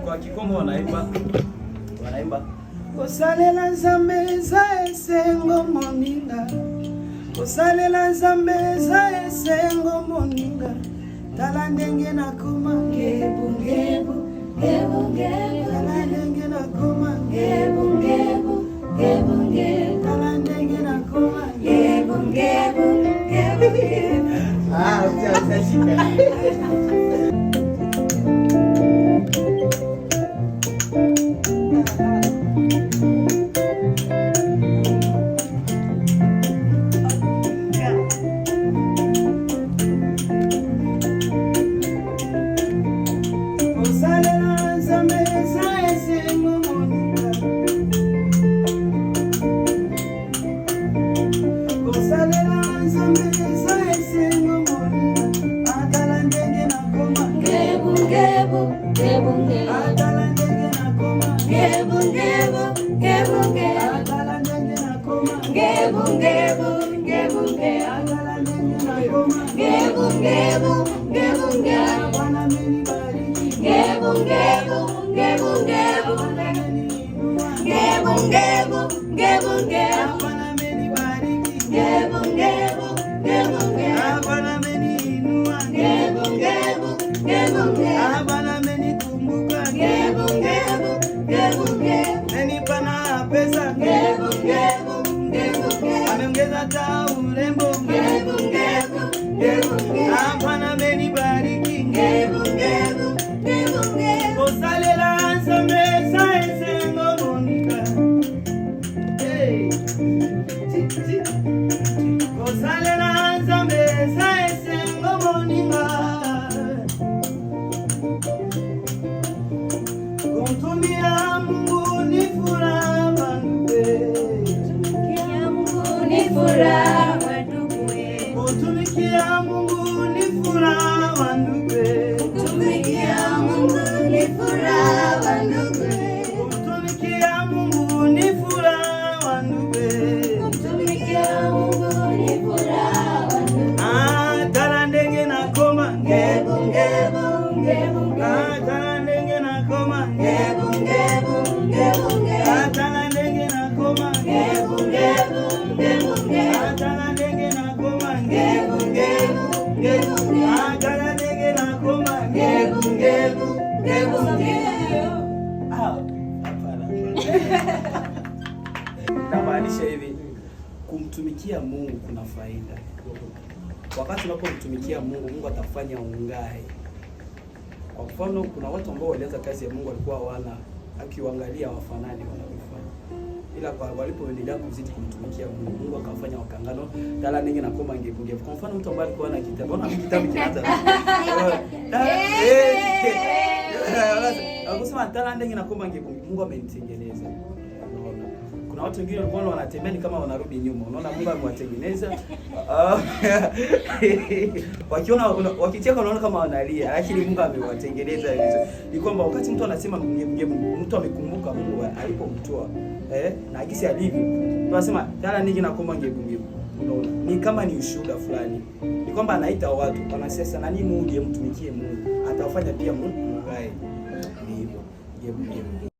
Kwa Kikongo wanaimba Kosalela Nzambe za esengo moninga, kosalela Nzambe za esengo moninga, tala ndenge nakoma ngebu ngebu ngebu ngebu, tala ndenge nakoma ngebu ngebu ngebu ngebu, tala ndenge nakoma ngebu ngebu ngebu ngebu. Utashika. Namaanisha hivi, kumtumikia Mungu kuna faida. Wakati unapomtumikia Mungu, Mungu atafanya ungae. Kwa mfano, kuna watu ambao walianza kazi ya Mungu walikuwa hawana, akiwaangalia wafanani wanavyofanya. Ila kwa walipoendelea kuzidi kumtumikia Mungu, Mungu akawafanya wakangano, tala ninge na koma ngebuge. Kwa mfano, mtu ambaye alikuwa na kitabu, unaona kitabu kinaanza. Akusema tala ninge na koma ngebuge, Mungu amenitengeneza. Kuna watu wengine walikuwa wanatembea kama wanarudi nyuma. Unaona Mungu amewatengeneza. Wakiona wakicheka unaona kama wanalia, lakini Mungu amewatengeneza hizo. Ni kwamba wakati mtu anasema mtu amekumbuka Mungu alipomtoa, na akisi alivyo. Tunasema tala ningi na koma ngebu. Unaona? Ni kama ni ushuhuda fulani. Ni kwamba anaita watu, wanasema nani Mungu mtumikie Mungu. Atawafanya pia Mungu ngae. Ni hivyo. Ngebu.